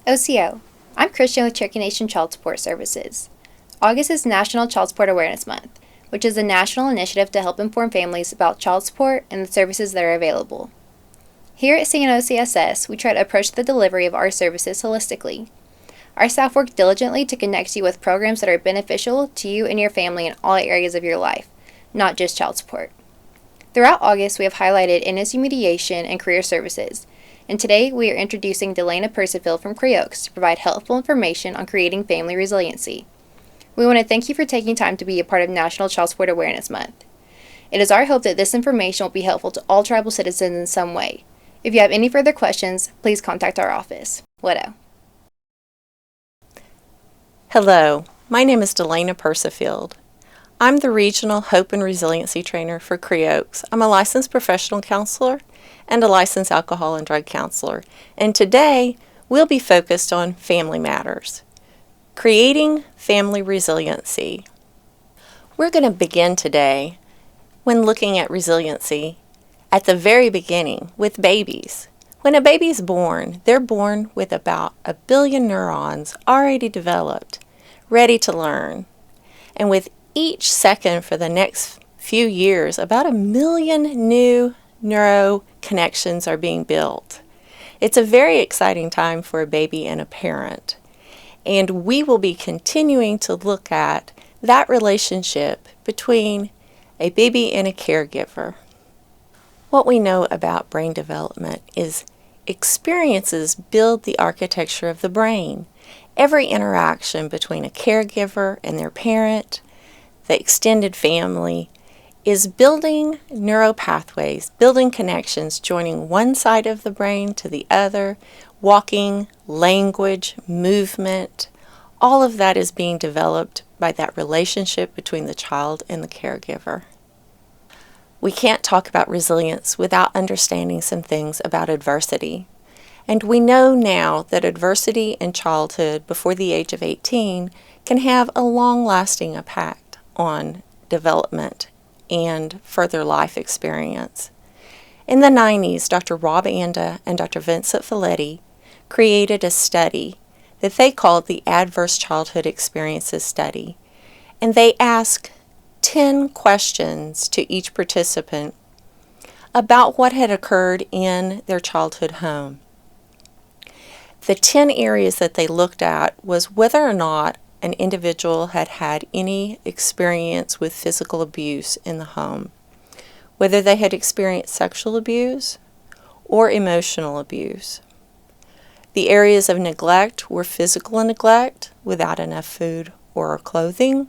OCO. I'm Christian with Cherokee Nation Child Support Services. August is National Child Support Awareness Month, which is a national initiative to help inform families about child support and the services that are available. Here at CNOCSS, we try to approach the delivery of our services holistically. Our staff work diligently to connect you with programs that are beneficial to you and your family in all areas of your life, not just child support. Throughout August, we have highlighted NSU mediation and career services, and today we are introducing DeLainna Percifield from CREOKS to provide helpful information on creating family resiliency. We want to thank you for taking time to be a part of National Child Support Awareness Month. It is our hope that this information will be helpful to all tribal citizens in some way. If you have any further questions, please contact our office. Widow. Hello, my name is DeLainna Percifield. I'm the Regional Hope and Resiliency Trainer for CREOKS. I'm a licensed professional counselor and a licensed alcohol and drug counselor. And today, we'll be focused on family matters. Creating family resiliency. We're going to begin today when looking at resiliency at the very beginning with babies. When a baby's born, they're born with about 1 billion neurons already developed, ready to learn. And with each second for the next few years, about 1 million new neuro connections are being built. It's a very exciting time for a baby and a parent. And we will be continuing to look at that relationship between a baby and a caregiver. What we know about brain development is experiences build the architecture of the brain. Every interaction between a caregiver and their parent, the extended family, is building neural pathways, building connections, joining one side of the brain to the other, walking, language, movement. All of that is being developed by that relationship between the child and the caregiver. We can't talk about resilience without understanding some things about adversity. And we know now that adversity in childhood before the age of 18 can have a long-lasting impact on development and further life experience. In the 90s, Dr. Rob Anda and Dr. Vincent Folletti created a study that they called the Adverse Childhood Experiences Study, and they asked 10 questions to each participant about what had occurred in their childhood home. The 10 areas that they looked at was whether or not an individual had had any experience with physical abuse in the home, whether they had experienced sexual abuse or emotional abuse. The areas of neglect were physical neglect without enough food or clothing,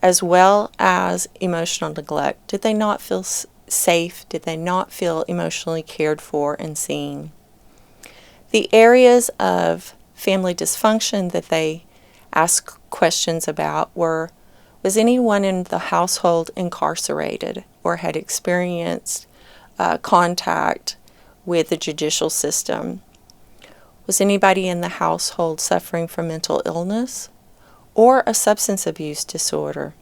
as well as emotional neglect. Did they not feel safe? Did they not feel emotionally cared for and seen? The areas of family dysfunction that they asked questions about were, was anyone in the household incarcerated or had experienced contact with the judicial system? Was anybody in the household suffering from mental illness or a substance abuse disorder?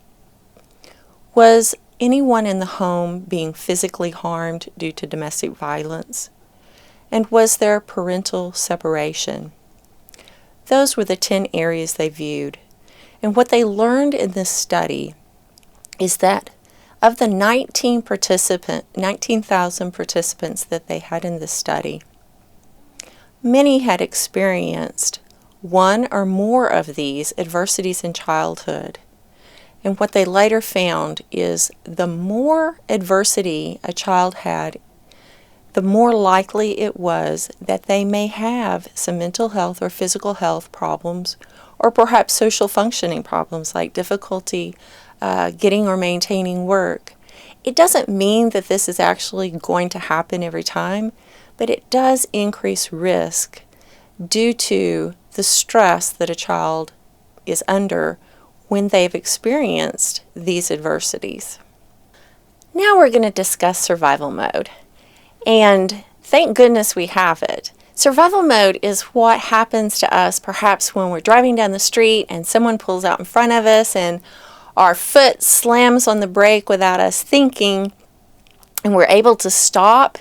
Was anyone in the home being physically harmed due to domestic violence? And was there parental separation? Those were the 10 areas they viewed. And what they learned in this study is that of the 19,000 participants that they had in this study, many had experienced one or more of these adversities in childhood. And what they later found is the more adversity a child had, the more likely it was that they may have some mental health or physical health problems, or perhaps social functioning problems like difficulty getting or maintaining work. It doesn't mean that this is actually going to happen every time, but it does increase risk due to the stress that a child is under when they've experienced these adversities. Now we're going to discuss survival mode. And thank goodness we have it. Survival mode is what happens to us perhaps when we're driving down the street and someone pulls out in front of us and our foot slams on the brake without us thinking, and we're able to stop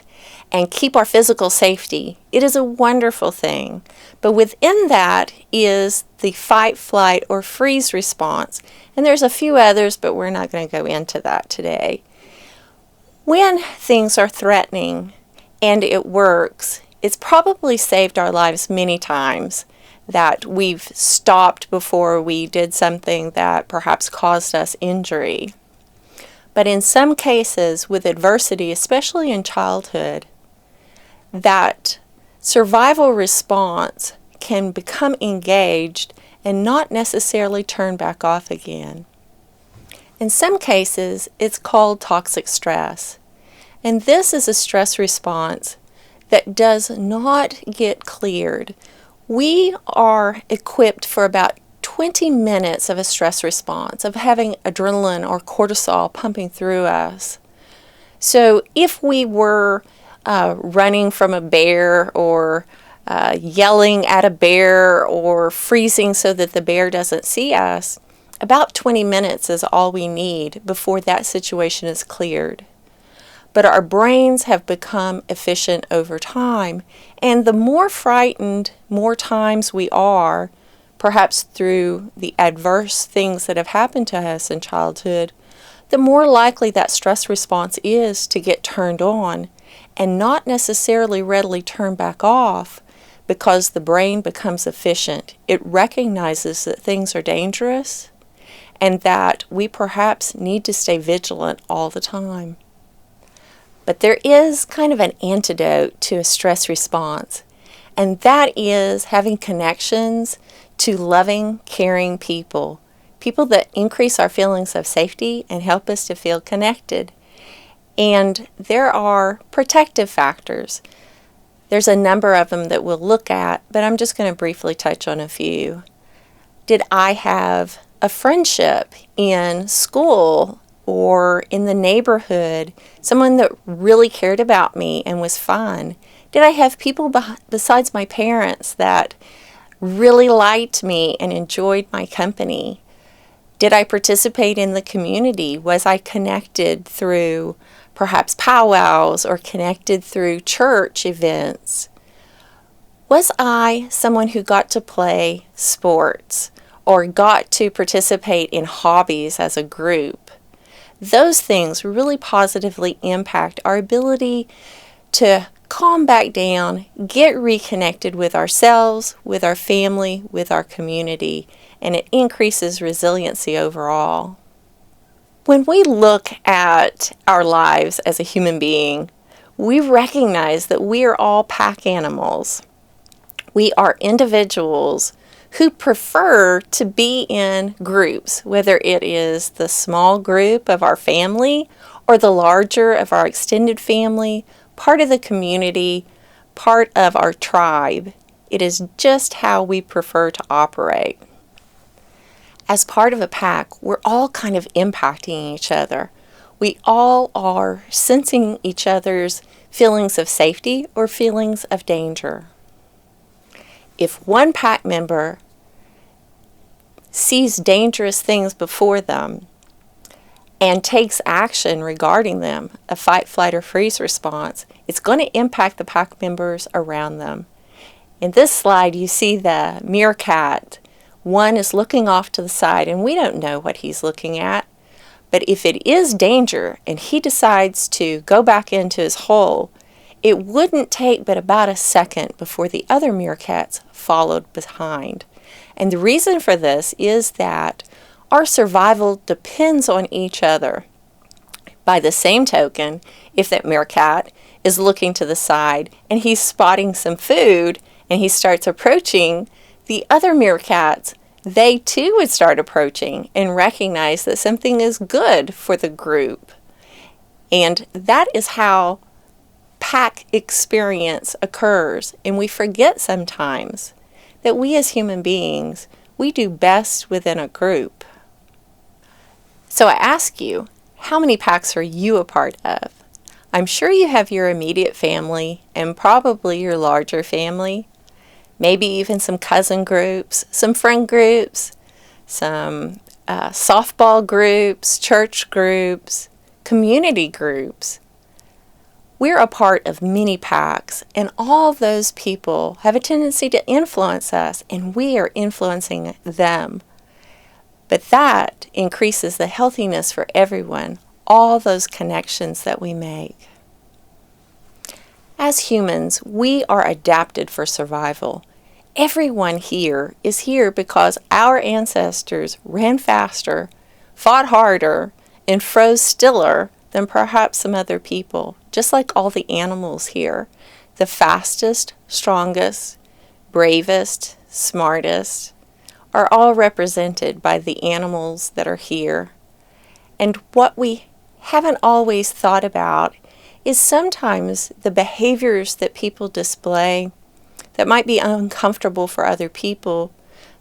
and keep our physical safety. It is a wonderful thing. But within that is the fight, flight, or freeze response. And there's a few others, but we're not going to go into that today. When things are threatening and it works, it's probably saved our lives many times that we've stopped before we did something that perhaps caused us injury. But in some cases with adversity, especially in childhood, that survival response can become engaged and not necessarily turn back off again. In some cases, it's called toxic stress. And this is a stress response that does not get cleared. We are equipped for about 20 minutes of a stress response, of having adrenaline or cortisol pumping through us. So if we were running from a bear or yelling at a bear or freezing so that the bear doesn't see us, about 20 minutes is all we need before that situation is cleared. But our brains have become efficient over time, and the more frightened more times we are, perhaps through the adverse things that have happened to us in childhood, the more likely that stress response is to get turned on and not necessarily readily turn back off because the brain becomes efficient. It recognizes that things are dangerous and that we perhaps need to stay vigilant all the time. But there is kind of an antidote to a stress response, and that is having connections to loving, caring people, people that increase our feelings of safety and help us to feel connected. And there are protective factors. There's a number of them that we'll look at, but I'm just going to briefly touch on a few. Did I have a friendship in school or in the neighborhood, someone that really cared about me and was fun? Did I have people besides my parents that really liked me and enjoyed my company? Did I participate in the community? Was I connected through perhaps powwows or connected through church events? Was I someone who got to play sports or got to participate in hobbies as a group? Those things really positively impact our ability to calm back down, get reconnected with ourselves, with our family, with our community, and it increases resiliency overall. When we look at our lives as a human being, we recognize that we are all pack animals. We are individuals who prefer to be in groups, whether it is the small group of our family or the larger of our extended family, part of the community, part of our tribe. It is just how we prefer to operate. As part of a pack, we're all kind of impacting each other. We all are sensing each other's feelings of safety or feelings of danger. If one pack member sees dangerous things before them and takes action regarding them, a fight, flight, or freeze response, it's going to impact the pack members around them. In this slide, you see the meerkat. One is looking off to the side, and we don't know what he's looking at. But if it is danger and he decides to go back into his hole, it wouldn't take but about a second before the other meerkats followed behind. And the reason for this is that our survival depends on each other. By the same token, if that meerkat is looking to the side and he's spotting some food and he starts approaching, the other meerkats, they too would start approaching and recognize that something is good for the group. And that is how pack experience occurs. And we forget sometimes that we as human beings, we do best within a group. So I ask you, how many packs are you a part of? I'm sure you have your immediate family and probably your larger family, maybe even some cousin groups, some friend groups, some softball groups, church groups, community groups. We're a part of many packs, and all those people have a tendency to influence us, and we are influencing them. But that increases the healthiness for everyone, all those connections that we make. As humans, we are adapted for survival. Everyone here is here because our ancestors ran faster, fought harder, and froze stiller than perhaps some other people, just like all the animals here. The fastest, strongest, bravest, smartest are all represented by the animals that are here. And what we haven't always thought about is sometimes the behaviors that people display that might be uncomfortable for other people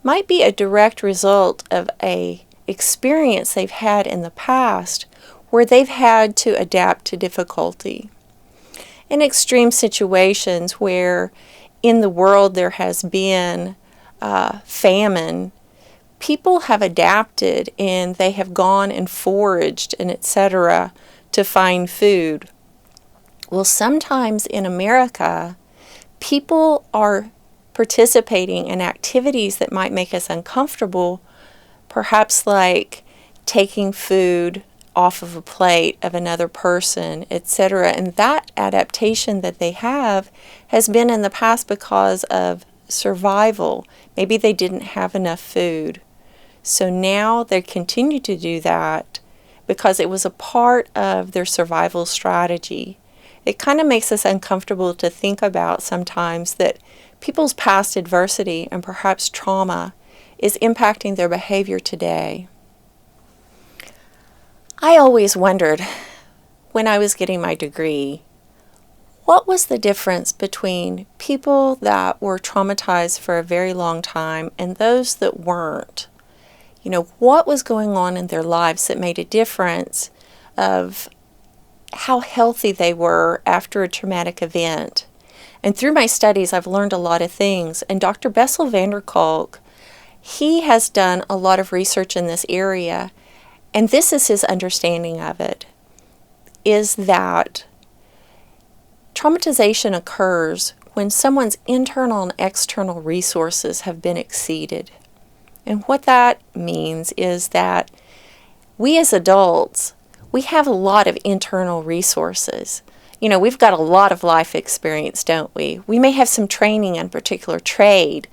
might be a direct result of a experience they've had in the past where they've had to adapt to difficulty. In extreme situations where in the world there has been famine, people have adapted and they have gone and foraged and etc. to find food. Well, sometimes in America, people are participating in activities that might make us uncomfortable, perhaps like taking food off of a plate of another person, etc. And that adaptation that they have has been in the past because of survival. Maybe they didn't have enough food. So now they continue to do that because it was a part of their survival strategy. It kind of makes us uncomfortable to think about sometimes that people's past adversity and perhaps trauma is impacting their behavior today. I always wondered when I was getting my degree, what was the difference between people that were traumatized for a very long time and those that weren't? You know, what was going on in their lives that made a difference of how healthy they were after a traumatic event. And through my studies, I've learned a lot of things. And Dr. Bessel van der Kolk, he has done a lot of research in this area. And this is his understanding of it, is that traumatization occurs when someone's internal and external resources have been exceeded. And what that means is that we as adults, we have a lot of internal resources. You know, we've got a lot of life experience, don't we? We may have some training in a particular trade.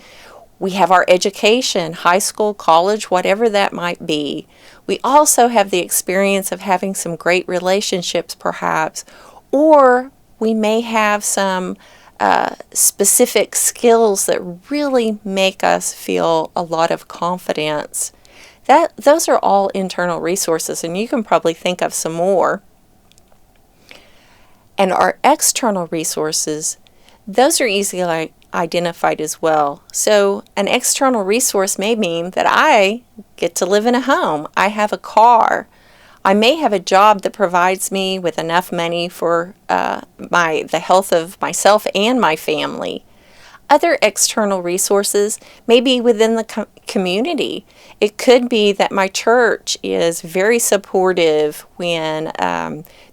We have our education, high school, college, whatever that might be. We also have the experience of having some great relationships, perhaps, or we may have some specific skills that really make us feel a lot of confidence. Those are all internal resources, and you can probably think of some more. And our external resources, those are easily identified as well. So an external resource may mean that I get to live in a home. I have a car. I may have a job that provides me with enough money for the health of myself and my family. Other external resources may be within the community. It could be that my church is very supportive when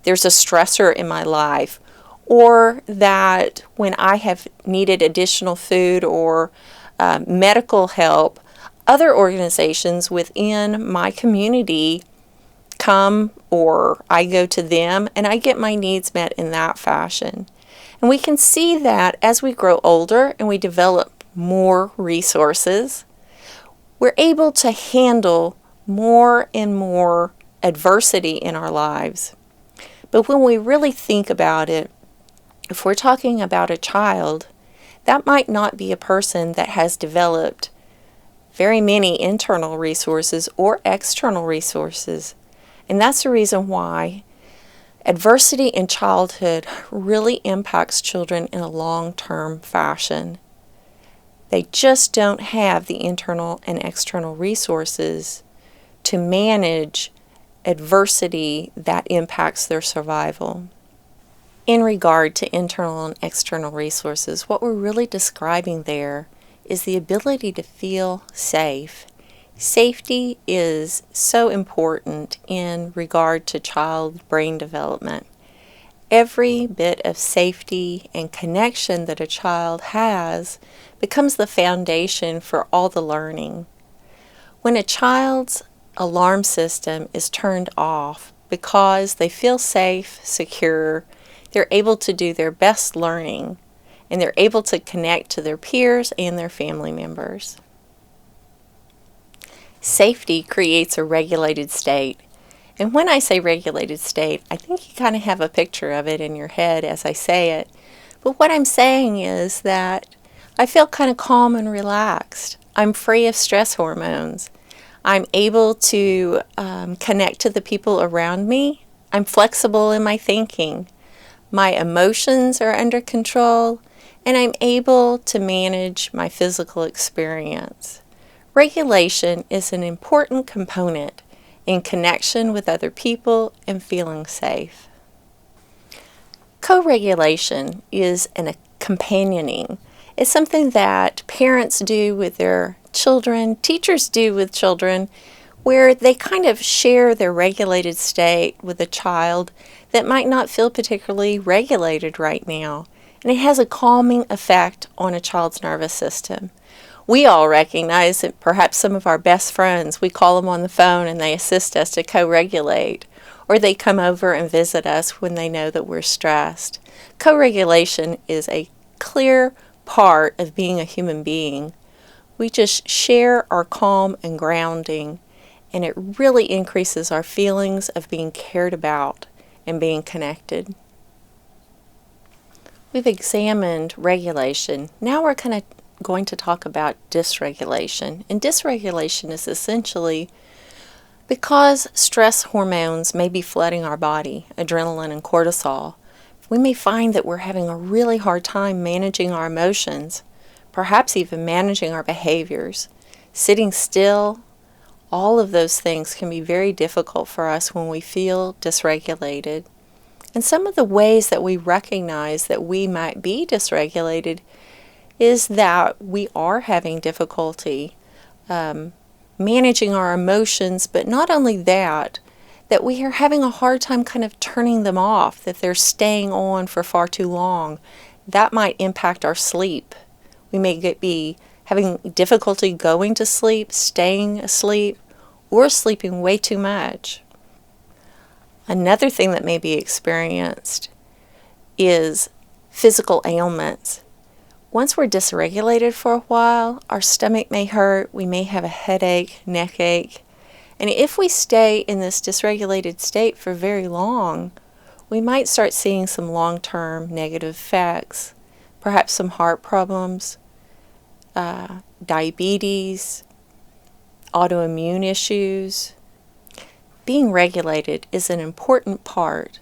there's a stressor in my life, or that when I have needed additional food or medical help, other organizations within my community come or I go to them and I get my needs met in that fashion. And we can see that as we grow older and we develop more resources, we're able to handle more and more adversity in our lives. But when we really think about it, if we're talking about a child, that might not be a person that has developed very many internal resources or external resources. And that's the reason why adversity in childhood really impacts children in a long-term fashion. They just don't have the internal and external resources to manage adversity that impacts their survival. In regard to internal and external resources, what we're really describing there is the ability to feel safe. Safety is so important in regard to child brain development. Every bit of safety and connection that a child has becomes the foundation for all the learning. When a child's alarm system is turned off because they feel safe, secure, they're able to do their best learning, and they're able to connect to their peers and their family members. Safety creates a regulated state. And when I say regulated state, I think you kind of have a picture of it in your head as I say it. But what I'm saying is that I feel kind of calm and relaxed. I'm free of stress hormones. I'm able to connect to the people around me. I'm flexible in my thinking. My emotions are under control, and I'm able to manage my physical experience. Regulation is an important component in connection with other people and feeling safe. Co-regulation is a companioning. It's something that parents do with their children, teachers do with children, where they kind of share their regulated state with a child that might not feel particularly regulated right now. And it has a calming effect on a child's nervous system. We all recognize that perhaps some of our best friends, we call them on the phone and they assist us to co-regulate, or they come over and visit us when they know that we're stressed. Co-regulation is a clear part of being a human being. We just share our calm and grounding, and it really increases our feelings of being cared about and being connected. We've examined regulation. Now we're going to talk about dysregulation. And dysregulation is essentially because stress hormones may be flooding our body, adrenaline and cortisol. We may find that we're having a really hard time managing our emotions, perhaps even managing our behaviors. Sitting still, all of those things can be very difficult for us when we feel dysregulated. And some of the ways that we recognize that we might be dysregulated is that we are having difficulty managing our emotions, but not only that, that we are having a hard time kind of turning them off, that they're staying on for far too long. That might impact our sleep. We may be having difficulty going to sleep, staying asleep, or sleeping way too much. Another thing that may be experienced is physical ailments. Once we're dysregulated for a while, our stomach may hurt, we may have a headache, neck ache, and if we stay in this dysregulated state for very long, we might start seeing some long-term negative effects, perhaps some heart problems, diabetes, autoimmune issues. Being regulated is an important part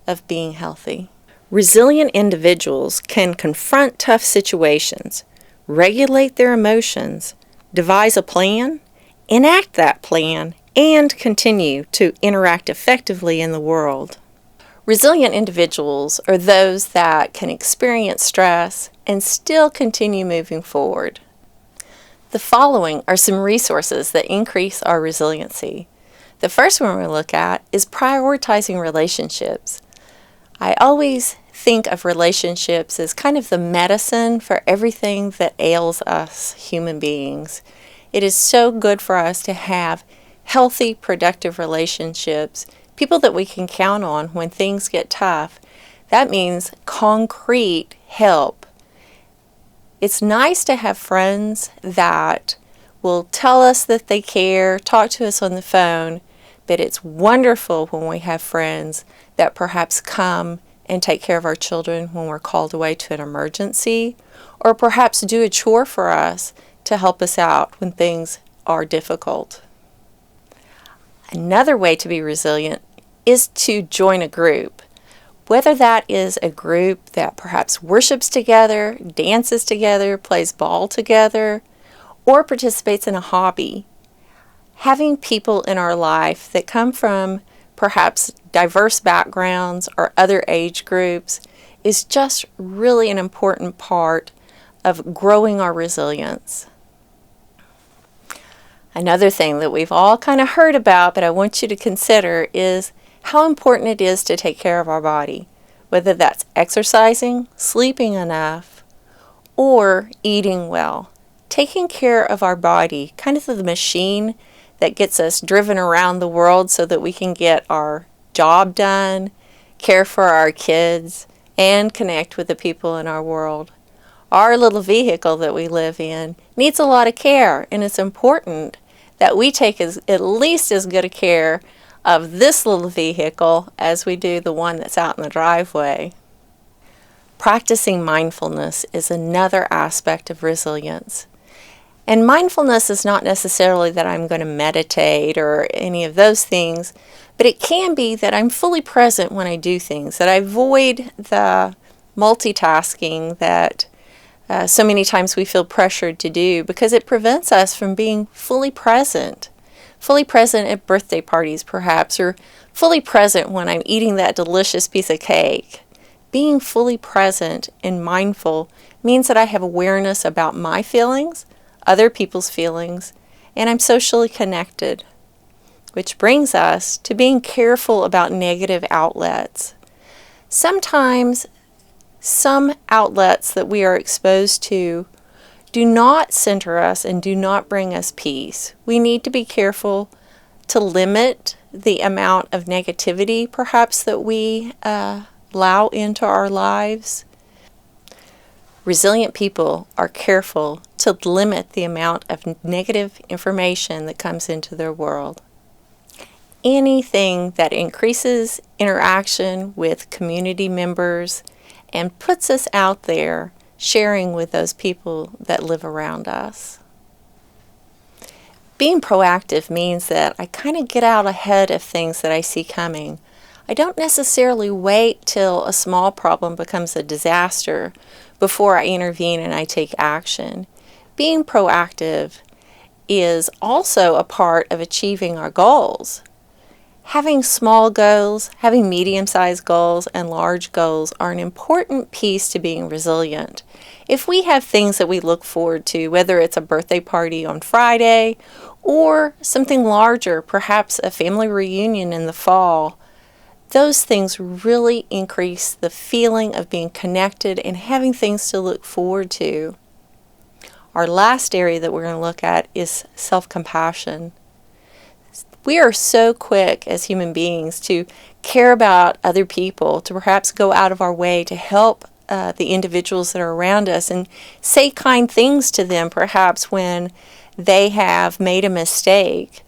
of being healthy. Resilient individuals can confront tough situations, regulate their emotions, devise a plan, enact that plan, and continue to interact effectively in the world. Resilient individuals are those that can experience stress and still continue moving forward. The following are some resources that increase our resiliency. The first one we look at is prioritizing relationships. I always think of relationships as kind of the medicine for everything that ails us human beings. It is so good for us to have healthy, productive relationships, people that we can count on when things get tough. That means concrete help. It's nice to have friends that will tell us that they care, talk to us on the phone, but it's wonderful when we have friends that perhaps come and take care of our children when we're called away to an emergency, or perhaps do a chore for us to help us out when things are difficult. Another way to be resilient is to join a group. Whether that is a group that perhaps worships together, dances together, plays ball together, or participates in a hobby. Having people in our life that come from perhaps diverse backgrounds or other age groups is just really an important part of growing our resilience. Another thing that we've all kind of heard about, but I want you to consider, is how important it is to take care of our body. whether that's exercising, sleeping enough, or eating well. Taking care of our body, kind of the machine that gets us driven around the world so that we can get our job done, care for our kids, and connect with the people in our world. Our little vehicle that we live in needs a lot of care, and it's important that we take at least as good a care of this little vehicle as we do the one that's out in the driveway. Practicing mindfulness is another aspect of resilience. And mindfulness is not necessarily that I'm going to meditate or any of those things, but it can be that I'm fully present when I do things, that I avoid the multitasking that so many times we feel pressured to do, because it prevents us from being fully present. Fully present at birthday parties, perhaps, or fully present when I'm eating that delicious piece of cake. Being fully present and mindful means that I have awareness about my feelings, other people's feelings, and I'm socially connected. Which brings us to being careful about negative outlets. Sometimes some outlets that we are exposed to do not center us and do not bring us peace. We need to be careful to limit the amount of negativity perhaps that we allow into our lives. Resilient people are careful to limit the amount of negative information that comes into their world. Anything that increases interaction with community members and puts us out there sharing with those people that live around us. Being proactive means that I kind of get out ahead of things that I see coming. I don't necessarily wait till a small problem becomes a disaster before I intervene and I take action. Being proactive is also a part of achieving our goals. Having small goals, having medium-sized goals, and large goals are an important piece to being resilient. If we have things that we look forward to, whether it's a birthday party on Friday or something larger, perhaps a family reunion in the fall, those things really increase the feeling of being connected and having things to look forward to. Our last area that we're going to look at is self-compassion. We are so quick as human beings to care about other people, to perhaps go out of our way to help the individuals that are around us and say kind things to them perhaps when they have made a mistake.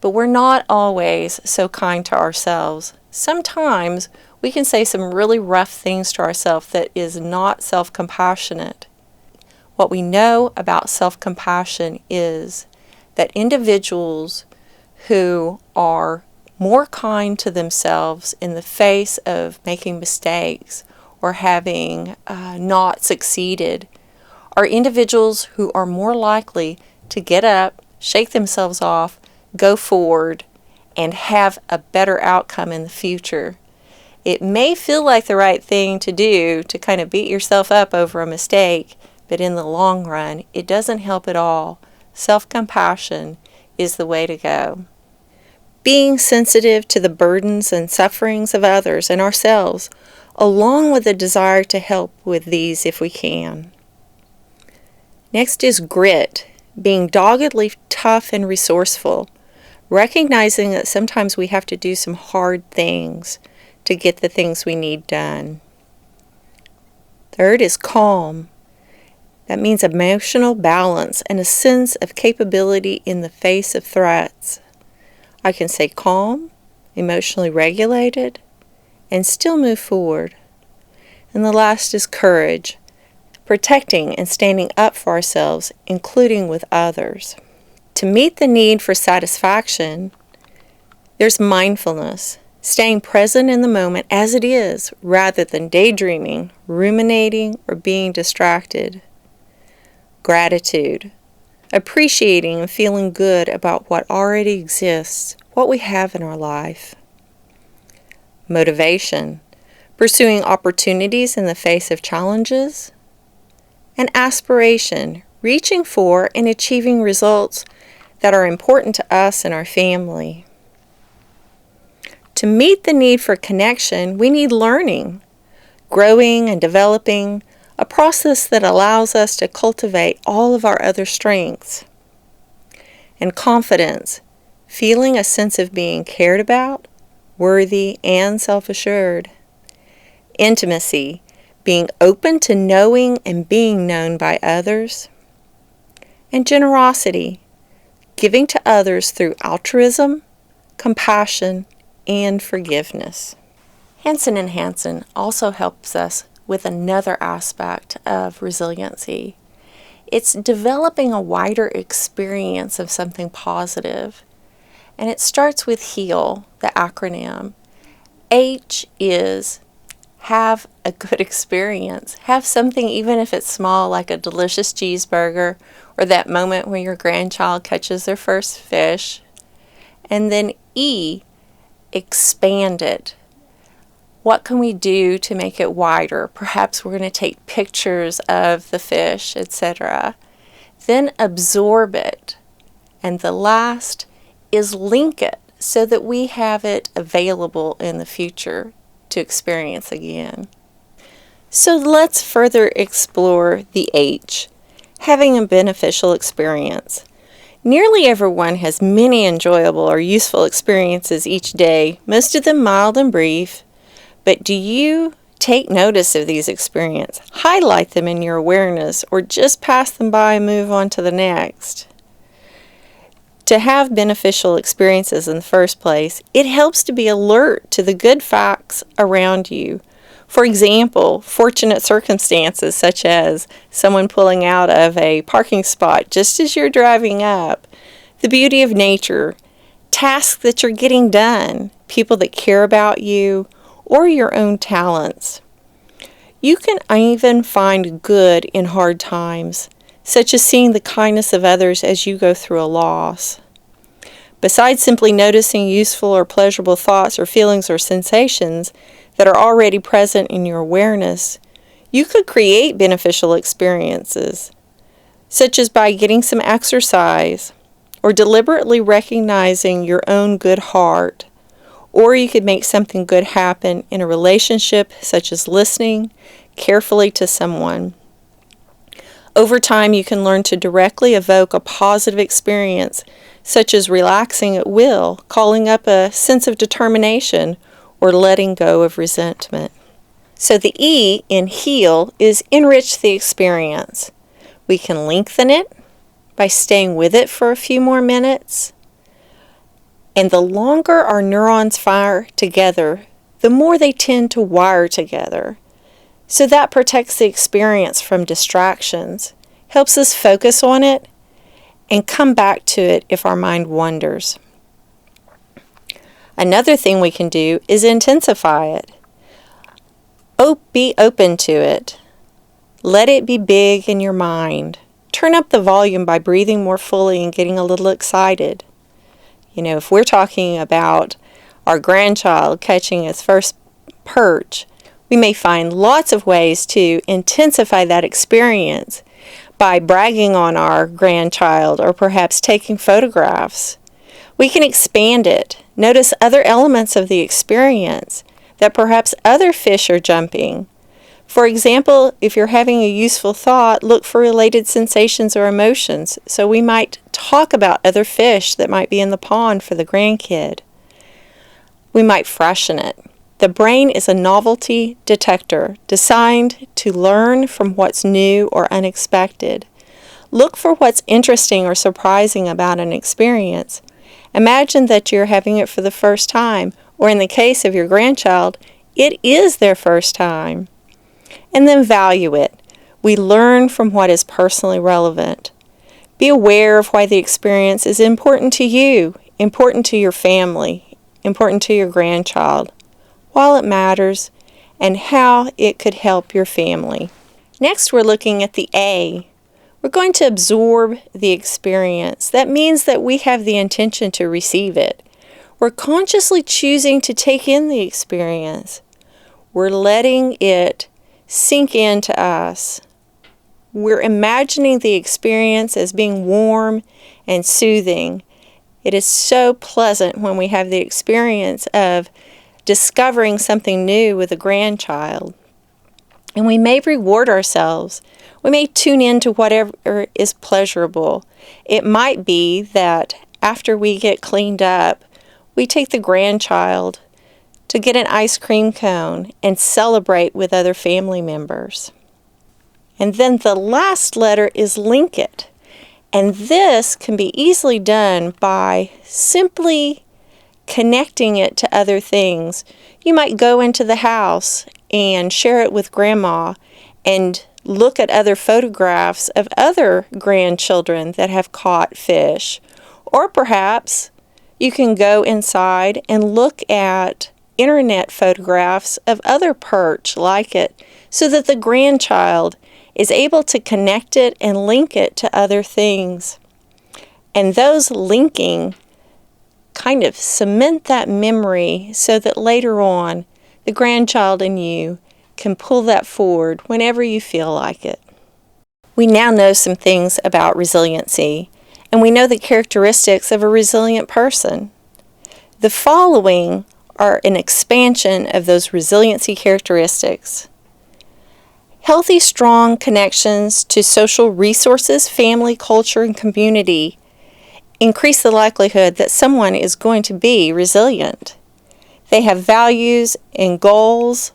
But we're not always so kind to ourselves. Sometimes we can say some really rough things to ourselves that is not self-compassionate. What we know about self-compassion is that individuals who are more kind to themselves in the face of making mistakes or having not succeeded are individuals who are more likely to get up, shake themselves off, go forward, and have a better outcome in the future. It may feel like the right thing to do to kind of beat yourself up over a mistake, but in the long run, it doesn't help at all. Self-compassion is the way to go. Being sensitive to the burdens and sufferings of others and ourselves, along with a desire to help with these if we can. Next is grit, being doggedly tough and resourceful, recognizing that sometimes we have to do some hard things to get the things we need done. Third is calm. That means emotional balance and a sense of capability in the face of threats. I can stay calm, emotionally regulated, and still move forward. And the last is courage, protecting and standing up for ourselves, including with others. To meet the need for satisfaction, there's mindfulness, staying present in the moment as it is, rather than daydreaming, ruminating, or being distracted. Gratitude, appreciating and feeling good about what already exists, what we have in our life. Motivation, pursuing opportunities in the face of challenges. And aspiration, reaching for and achieving results that are important to us and our family. To meet the need for connection, we need learning. growing and developing, a process that allows us to cultivate all of our other strengths. And confidence, feeling a sense of being cared about, worthy, and self-assured. Intimacy, being open to knowing and being known by others. And generosity, giving to others through altruism, compassion, and forgiveness. Hansen and Hansen also helps us with another aspect of resiliency. It's developing a wider experience of something positive. And it starts with HEAL, the acronym. H is have a good experience. Have something, even if it's small, like a delicious cheeseburger, or that moment when your grandchild catches their first fish. And then E, expand it. What can we do to make it wider? Perhaps we're going to take pictures of the fish, etc. Then absorb it. And the last is link it so that we have it available in the future to experience again. So let's further explore the H, having a beneficial experience. Nearly everyone has many enjoyable or useful experiences each day, most of them mild and brief. But do you take notice of these experiences, highlight them in your awareness, or just pass them by and move on to the next? To have beneficial experiences in the first place, it helps to be alert to the good facts around you. For example, fortunate circumstances such as someone pulling out of a parking spot just as you're driving up, the beauty of nature, tasks that you're getting done, people that care about you, or your own talents. You can even find good in hard times, such as seeing the kindness of others as you go through a loss. Besides simply noticing useful or pleasurable thoughts or feelings or sensations that are already present in your awareness, you could create beneficial experiences, such as by getting some exercise or deliberately recognizing your own good heart. Or you could make something good happen in a relationship, such as listening carefully to someone. Over time, you can learn to directly evoke a positive experience, such as relaxing at will, calling up a sense of determination, or letting go of resentment. So the E in HEAL is enrich the experience. We can lengthen it by staying with it for a few more minutes. And the longer our neurons fire together, the more they tend to wire together. So that protects the experience from distractions, helps us focus on it, and come back to it if our mind wanders. Another thing we can do is intensify it. Be open to it. Let it be big in your mind. Turn up the volume by breathing more fully and getting a little excited. If we're talking about our grandchild catching his first perch, we may find lots of ways to intensify that experience by bragging on our grandchild or perhaps taking photographs. We can expand it. Notice other elements of the experience, that perhaps other fish are jumping. For example, if you're having a useful thought, look for related sensations or emotions. So we might talk about other fish that might be in the pond for the grandkid. We might freshen it. The brain is a novelty detector designed to learn from what's new or unexpected. Look for what's interesting or surprising about an experience. Imagine that you're having it for the first time, or in the case of your grandchild, it is their first time. And then value it. We learn from what is personally relevant. Be aware of why the experience is important to you, important to your family, important to your grandchild, while it matters, and how it could help your family. Next, we're looking at the A. We're going to absorb the experience. That means that we have the intention to receive it. We're consciously choosing to take in the experience. We're letting it sink into us. We're imagining the experience as being warm and soothing. It is so pleasant when we have the experience of discovering something new with a grandchild. And we may reward ourselves. We may tune in to whatever is pleasurable. It might be that after we get cleaned up, we take the grandchild to get an ice cream cone and celebrate with other family members. And then the last letter is link it. And this can be easily done by simply connecting it to other things. You might go into the house and share it with grandma and look at other photographs of other grandchildren that have caught fish. Or perhaps you can go inside and look at internet photographs of other perch like it so that the grandchild is able to connect it and link it to other things. And those linking kind of cement that memory so that later on the grandchild and you can pull that forward whenever you feel like it. We now know some things about resiliency, and we know the characteristics of a resilient person. The following are an expansion of those resiliency characteristics. Healthy, strong connections to social resources, family, culture, and community increase the likelihood that someone is going to be resilient. They have values and goals,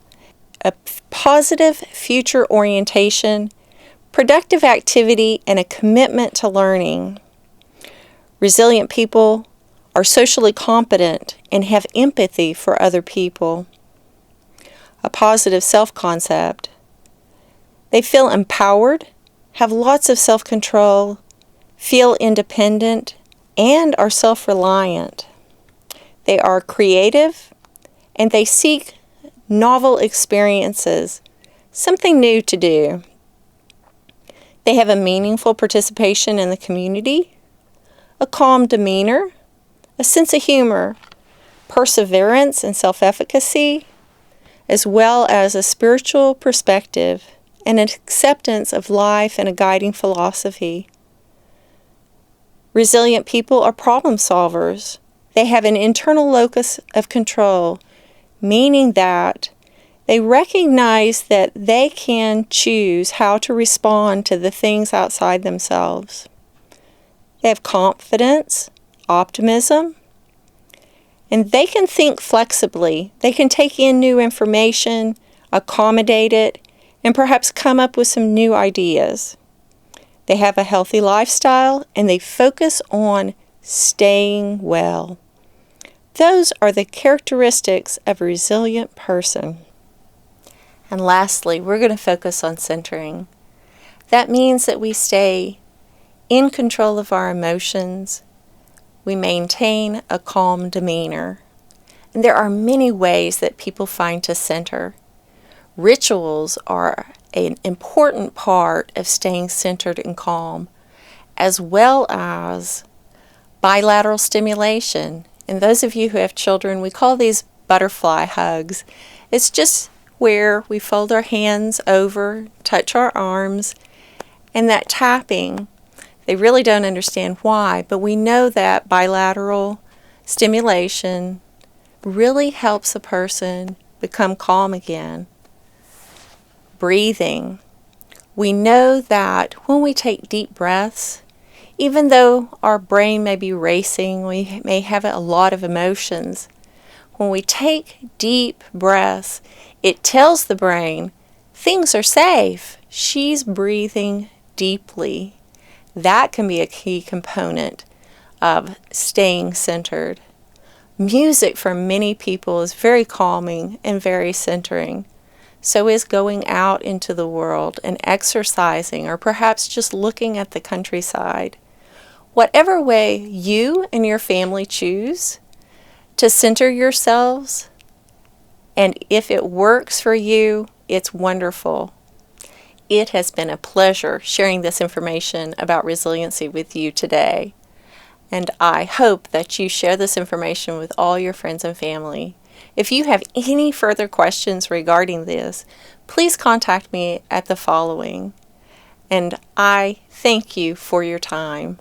a positive future orientation, productive activity, and a commitment to learning. Resilient people are socially competent and have empathy for other people. A positive self-concept. They feel empowered, have lots of self-control, feel independent, and are self-reliant. They are creative, and they seek novel experiences, something new to do. They have a meaningful participation in the community, a calm demeanor, a sense of humor, perseverance and self-efficacy, as well as a spiritual perspective and an acceptance of life and a guiding philosophy. Resilient people are problem solvers. They have an internal locus of control, meaning that they recognize that they can choose how to respond to the things outside themselves. They have confidence, optimism, and they can think flexibly. They can take in new information, accommodate it, and perhaps come up with some new ideas. They have a healthy lifestyle, and they focus on staying well. Those are the characteristics of a resilient person. And lastly, we're going to focus on centering. That means that we stay in control of our emotions. We maintain a calm demeanor. And there are many ways that people find to center. Rituals are an important part of staying centered and calm, as well as bilateral stimulation. And those of you who have children, we call these butterfly hugs. It's just where we fold our hands over, touch our arms, and that tapping, they really don't understand why, but we know that bilateral stimulation really helps a person become calm again. Breathing. We know that when we take deep breaths, even though our brain may be racing, we may have a lot of emotions, when we take deep breaths, it tells the brain, things are safe. She's breathing deeply. That can be a key component of staying centered. Music for many people is very calming and very centering. So is going out into the world and exercising, or perhaps just looking at the countryside. Whatever way you and your family choose to center yourselves, and if it works for you, it's wonderful. It has been a pleasure sharing this information about resiliency with you today. And I hope that you share this information with all your friends and family. If you have any further questions regarding this, please contact me at the following. And I thank you for your time.